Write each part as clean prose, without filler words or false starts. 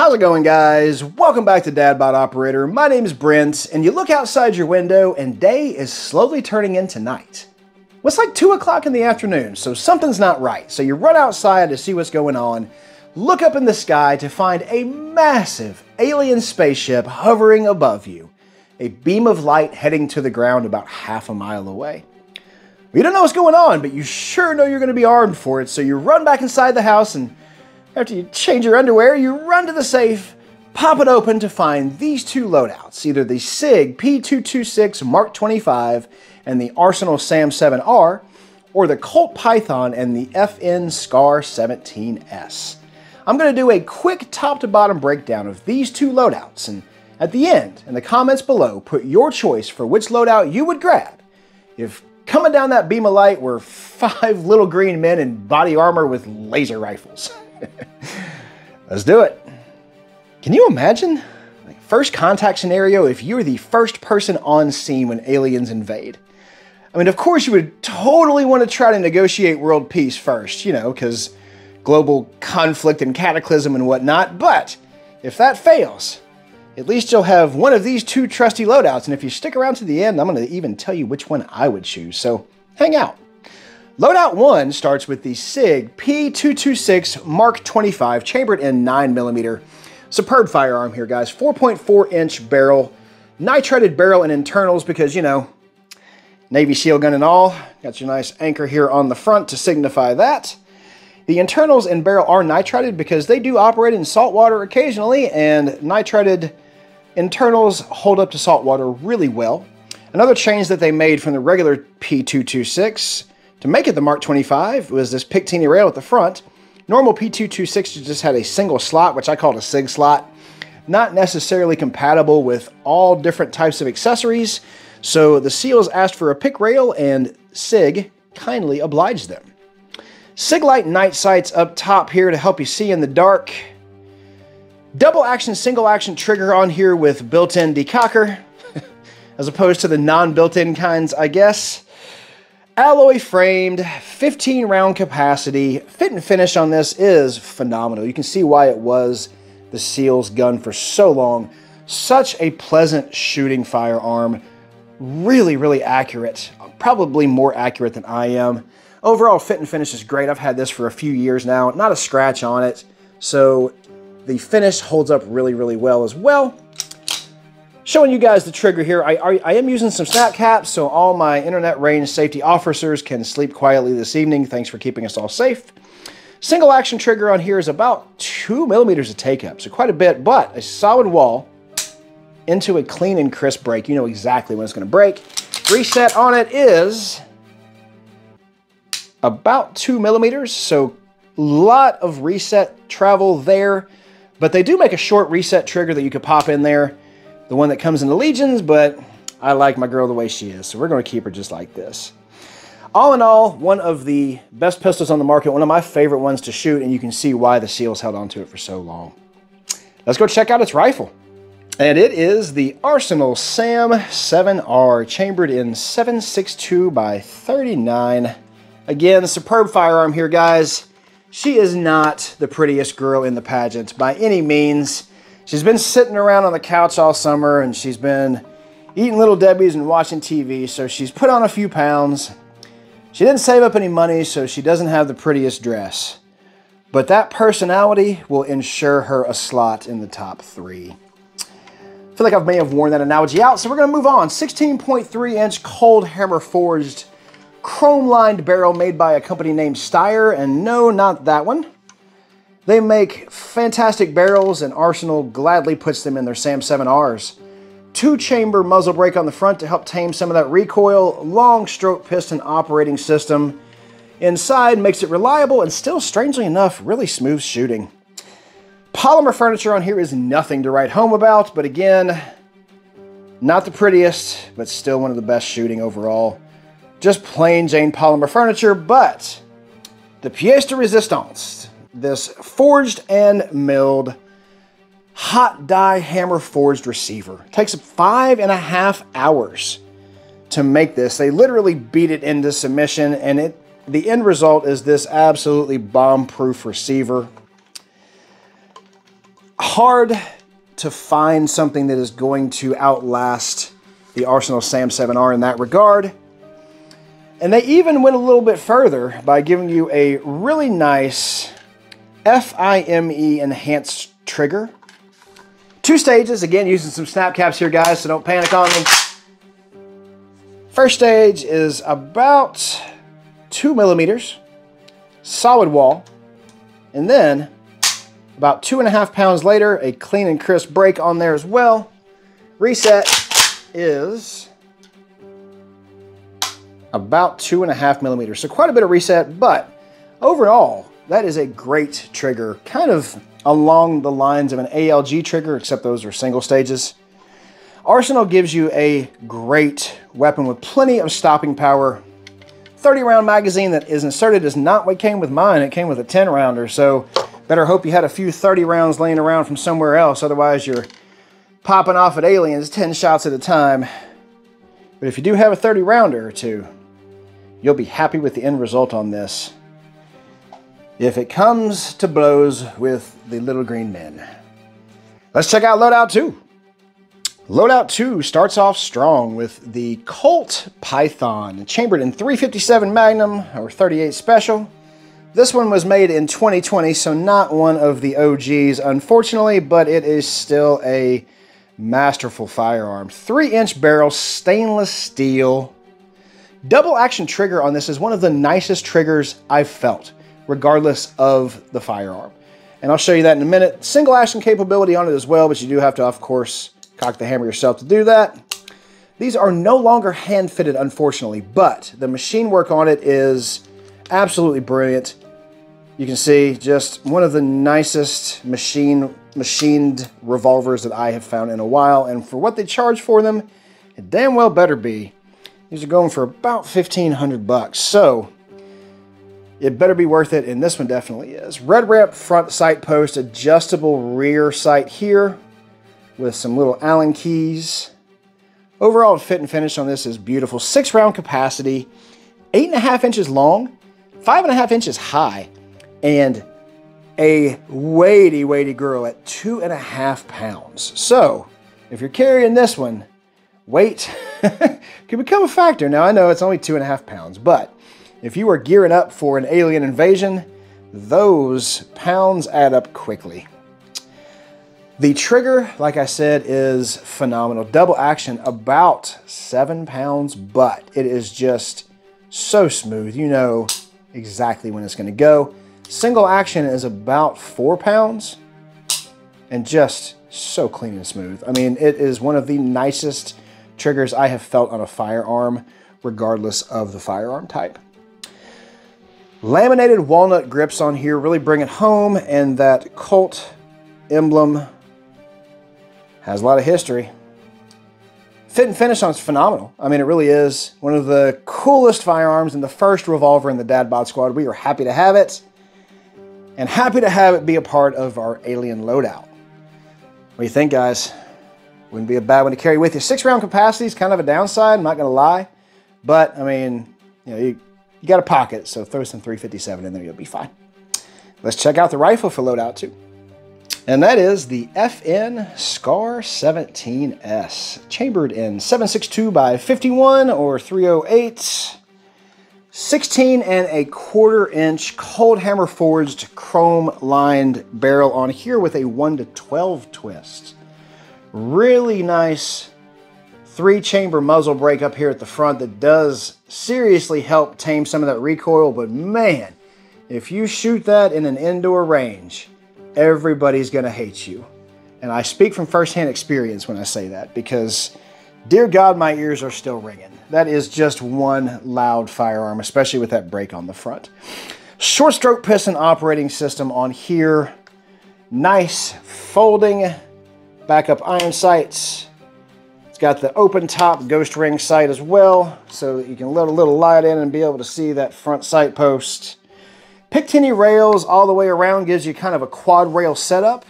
How's it going, guys? Welcome back to DadBodOperator. My name is Brent, and you look outside your window and day is slowly turning into night. Well, it's like 2 o'clock in the afternoon, so something's not right. So you run outside to see what's going on, look up in the sky to find a massive alien spaceship hovering above you, a beam of light heading to the ground about half a mile away. You don't know what's going on, but you sure know you're going to be armed for it, so you run back inside the house, and after you change your underwear, you run to the safe, pop it open to find these two loadouts, either the Sig P226 Mark 25 and the Arsenal SAM7R, or the Colt Python and the FN SCAR 17S. I'm going to do a quick top-to-bottom breakdown of these two loadouts, and at the end, in the comments below, put your choice for which loadout you would grab if coming down that beam of light were 5 little green men in body armor with laser rifles. Let's do it. Can you imagine? Like, first contact scenario if you're the first person on scene when aliens invade. I mean, of course you would totally want to try to negotiate world peace first, you know, because global conflict and cataclysm and whatnot, but if that fails, at least you'll have one of these two trusty loadouts, and if you stick around to the end, I'm going to even tell you which one I would choose, so hang out. Loadout 1 starts with the Sig P226 Mark 25, chambered in 9mm. Superb firearm here, guys. 4.4-inch barrel, nitrided barrel and internals because, you know, Navy SEAL gun and all. Got your nice anchor here on the front to signify that. The internals and barrel are nitrided because they do operate in salt water occasionally, and nitrided internals hold up to salt water really well. Another change that they made from the regular P226 to make it the Mark 25 was this Picatinny rail at the front. Normal P226 just had a single slot, which I called a Sig slot. Not necessarily compatible with all different types of accessories, so the SEALs asked for a pic rail, and Sig kindly obliged them. Sig Light night sights up top here to help you see in the dark. Double action, single action trigger on here with built-in decocker, as opposed to the non-built-in kinds, I guess. Alloy framed, 15 round capacity. Fit and finish on this is phenomenal. You can see why it was the SEAL's gun for so long. Such a pleasant shooting firearm. Really, really accurate. Probably more accurate than I am. Overall fit and finish is great. I've had this for a few years now. Not a scratch on it. So the finish holds up really, really well as well. Showing you guys the trigger here. I am using some snap caps so all my internet range safety officers can sleep quietly this evening. Thanks for keeping us all safe. Single action trigger on here is about 2mm of take up, so quite a bit, but a solid wall into a clean and crisp break. You know exactly when it's going to break. Reset on it is about 2mm, so a lot of reset travel there, but they do make a short reset trigger that you could pop in there. The one that comes in the Legions, but I like my girl the way she is, so we're going to keep her just like this. All in all, one of the best pistols on the market, one of my favorite ones to shoot, and you can see why the SEALs held on to it for so long. Let's go check out its rifle. And it is the Arsenal SAM7R, chambered in 7.62 by 39. Again, superb firearm here, guys. She is not the prettiest girl in the pageant by any means. She's been sitting around on the couch all summer, and she's been eating Little Debbie's and watching TV, so she's put on a few pounds. She didn't save up any money, so she doesn't have the prettiest dress. But that personality will ensure her a slot in the top 3. I feel like I may have worn that analogy out, so we're going to move on. 16.3-inch cold hammer forged chrome-lined barrel made by a company named Steyr, and no, not that one. They make fantastic barrels, and Arsenal gladly puts them in their SAM7Rs. 2-chamber muzzle brake on the front to help tame some of that recoil. Long stroke piston operating system. Inside makes it reliable and still, strangely enough, really smooth shooting. Polymer furniture on here is nothing to write home about, but again, not the prettiest, but still one of the best shooting overall. Just plain Jane polymer furniture, but the pièce de résistance. This forged and milled hot die hammer forged receiver. It takes 5.5 hours to make this. They literally beat it into submission, and the end result is this absolutely bomb-proof receiver. hard to find something that is going to outlast the Arsenal SAM7R in that regard. And they even went a little bit further by giving you a really nice FIME enhanced trigger. 2 stages, again, using some snap caps here, guys, so don't panic on me. First stage is about 2 millimeters, solid wall, and then about 2.5 pounds later, a clean and crisp break on there as well. Reset is about 2.5 millimeters, so quite a bit of reset, but overall, that is a great trigger, kind of along the lines of an ALG trigger, except those are single stages. Arsenal gives you a great weapon with plenty of stopping power. 30-round magazine that is inserted is not what came with mine. It came with a 10-rounder, so better hope you had a few 30 rounds laying around from somewhere else. Otherwise, you're popping off at aliens 10 shots at a time. But if you do have a 30-rounder or two, you'll be happy with the end result on this if it comes to blows with the little green men. Let's check out Loadout 2. Loadout 2 starts off strong with the Colt Python, chambered in 357 Magnum or 38 Special. This one was made in 2020, so not one of the OGs, unfortunately, but it is still a masterful firearm. 3-inch barrel, stainless steel. Double action trigger on this is one of the nicest triggers I've felt, regardless of the firearm. And I'll show you that in a minute. Single action capability on it as well, but you do have to, of course, cock the hammer yourself to do that. These are no longer hand fitted, unfortunately, but the machine work on it is absolutely brilliant. You can see just one of the nicest machined revolvers that I have found in a while, and for what they charge for them, it damn well better be. These are going for about 1,500 bucks, so it better be worth it, and this one definitely is. Red ramp front sight post, adjustable rear sight here with some little Allen keys. Overall fit and finish on this is beautiful. 6-round capacity, 8.5 inches long, 5.5 inches high, and a weighty girl at 2.5 pounds. So if you're carrying this one, weight can become a factor. Now I know it's only 2.5 pounds, but if you are gearing up for an alien invasion, those pounds add up quickly. The trigger, like I said, is phenomenal. Double action, about 7 pounds, but it is just so smooth. You know exactly when it's going to go. Single action is about 4 pounds and just so clean and smooth. I mean, it is one of the nicest triggers I have felt on a firearm, regardless of the firearm type. Laminated walnut grips on here really bring it home, and that Colt emblem has a lot of history. Fit and finish on it's phenomenal. I mean, it really is one of the coolest firearms and the first revolver in the DadBod squad. We are happy to have it, and happy to have it be a part of our alien loadout. What do you think, guys? Wouldn't be a bad one to carry with you. 6-round capacity is kind of a downside, I'm not going to lie. But, I mean, you know, you got a pocket, so throw some 357 in there, you'll be fine. Let's check out the rifle for Loadout 2. And that is the FN SCAR 17S, chambered in 7.62 by 51 or 308, 16.25 inch cold hammer forged chrome lined barrel on here with a 1-to-12 twist. Really nice 3-chamber muzzle brake up here at the front that does seriously help tame some of that recoil, but man, if you shoot that in an indoor range, everybody's gonna hate you. And I speak from firsthand experience when I say that, because dear God, my ears are still ringing. That is just one loud firearm, especially with that brake on the front. Short stroke piston operating system on here. Nice folding backup iron sights. It's got the open top ghost ring sight as well, so that you can let a little light in and be able to see that front sight post. Picatinny rails all the way around gives you kind of a quad rail setup,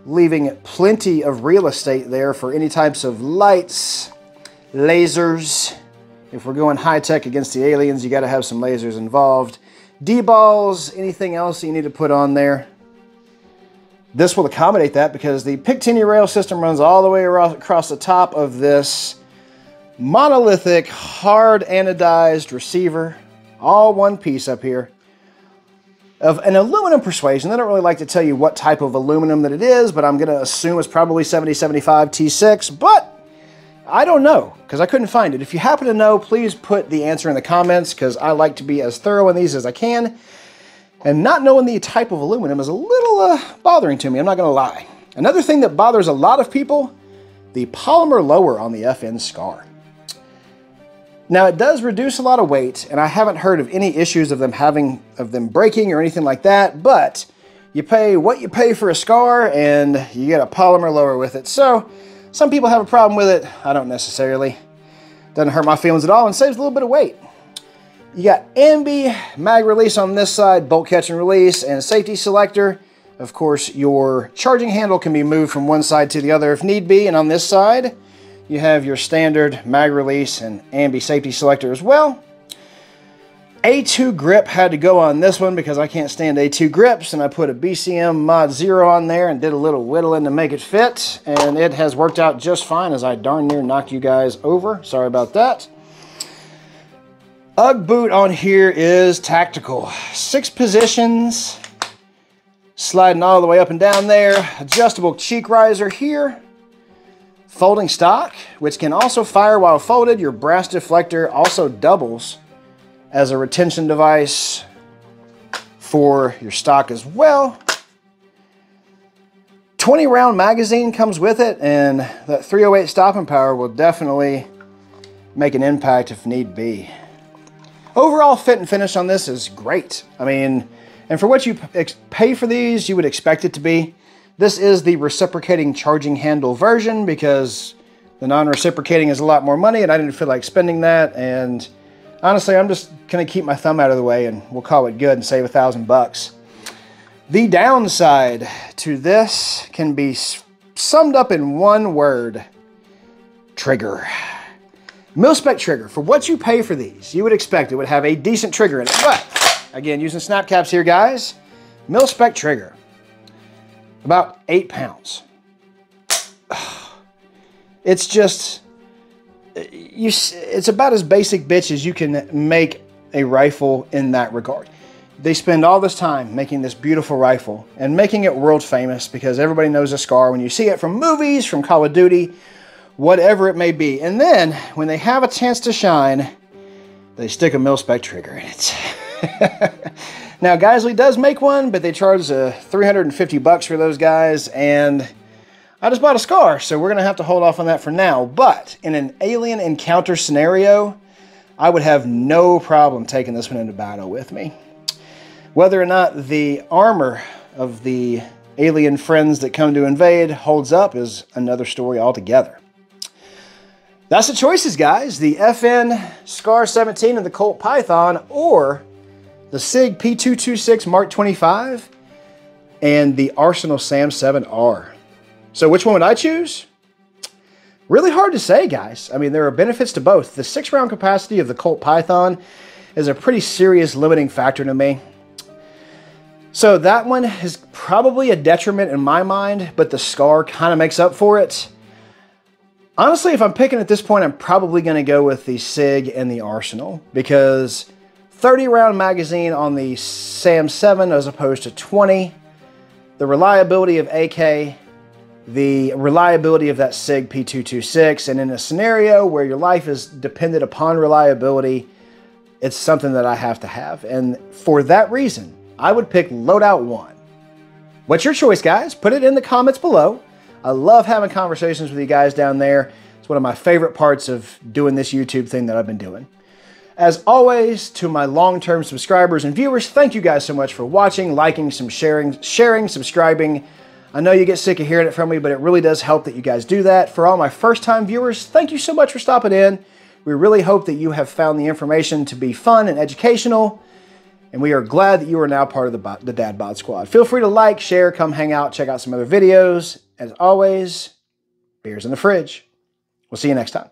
leaving plenty of real estate there for any types of lights, lasers. If we're going high-tech against the aliens, you got to have some lasers involved. D-balls, anything else you need to put on there. This will accommodate that because the Picatinny rail system runs all the way across the top of this monolithic, hard anodized receiver, all one piece up here, of an aluminum persuasion. They don't really like to tell you what type of aluminum that it is, but I'm going to assume it's probably 7075 T6, but I don't know because I couldn't find it. If you happen to know, please put the answer in the comments because I like to be as thorough in these as I can. And not knowing the type of aluminum is a little bothering to me, I'm not going to lie. Another thing that bothers a lot of people, the polymer lower on the FN SCAR. Now it does reduce a lot of weight, and I haven't heard of any issues of them breaking or anything like that, but you pay what you pay for a SCAR and you get a polymer lower with it. So some people have a problem with it. I don't necessarily. Doesn't hurt my feelings at all and saves a little bit of weight. You got ambi, mag release on this side, bolt catch and release, and safety selector. Of course, your charging handle can be moved from one side to the other if need be, and on this side, you have your standard mag release and ambi safety selector as well. A2 grip had to go on this one because I can't stand A2 grips, and I put a BCM Mod 0 on there and did a little whittling to make it fit, and it has worked out just fine as I darn near knocked you guys over. Sorry about that. UGG boot on here is tactical. 6 positions, sliding all the way up and down there. Adjustable cheek riser here. Folding stock, which can also fire while folded. Your brass deflector also doubles as a retention device for your stock as well. 20 round magazine comes with it, and that 308 stopping power will definitely make an impact if need be. Overall fit and finish on this is great. I mean, and for what you pay for these, you would expect it to be. This is the reciprocating charging handle version because the non-reciprocating is a lot more money and I didn't feel like spending that. And honestly, I'm just gonna keep my thumb out of the way and we'll call it good and save $1,000. The downside to this can be summed up in one word: trigger. Mil-spec trigger. For what you pay for these, you would expect it would have a decent trigger in it. But, again, using snap caps here, guys, mil-spec trigger. About 8 pounds. It's just, it's about as basic bitch as you can make a rifle in that regard. They spend all this time making this beautiful rifle and making it world famous because everybody knows a SCAR when you see it from movies, from Call of Duty, whatever it may be. And then when they have a chance to shine, they stick a mil-spec trigger in it. Now Geisley does make one, but they charge $350 for those guys, and I just bought a SCAR, so we're gonna have to hold off on that for now. But in an alien encounter scenario, I would have no problem taking this one into battle with me. Whether or not the armor of the alien friends that come to invade holds up is another story altogether. That's the choices, guys. The FN SCAR 17 and the Colt Python, or the Sig P226 Mark 25 and the Arsenal SAM7R. So which one would I choose? Really hard to say, guys. I mean, there are benefits to both. The 6-round capacity of the Colt Python is a pretty serious limiting factor to me. So that one is probably a detriment in my mind, but the SCAR kind of makes up for it. Honestly, if I'm picking at this point, I'm probably going to go with the Sig and the Arsenal because 30-round magazine on the SAM7 as opposed to 20. The reliability of AK, the reliability of that Sig P226, and in a scenario where your life is dependent upon reliability, it's something that I have to have. And for that reason, I would pick Loadout 1. What's your choice, guys? Put it in the comments below. I love having conversations with you guys down there. It's one of my favorite parts of doing this YouTube thing that I've been doing. As always, to my long-term subscribers and viewers, thank you guys so much for watching, liking, sharing, subscribing. I know you get sick of hearing it from me, but it really does help that you guys do that. For all my first-time viewers, thank you so much for stopping in. We really hope that you have found the information to be fun and educational, and we are glad that you are now part of the DadBod Squad. Feel free to like, share, come hang out, check out some other videos. As always, beers in the fridge. We'll see you next time.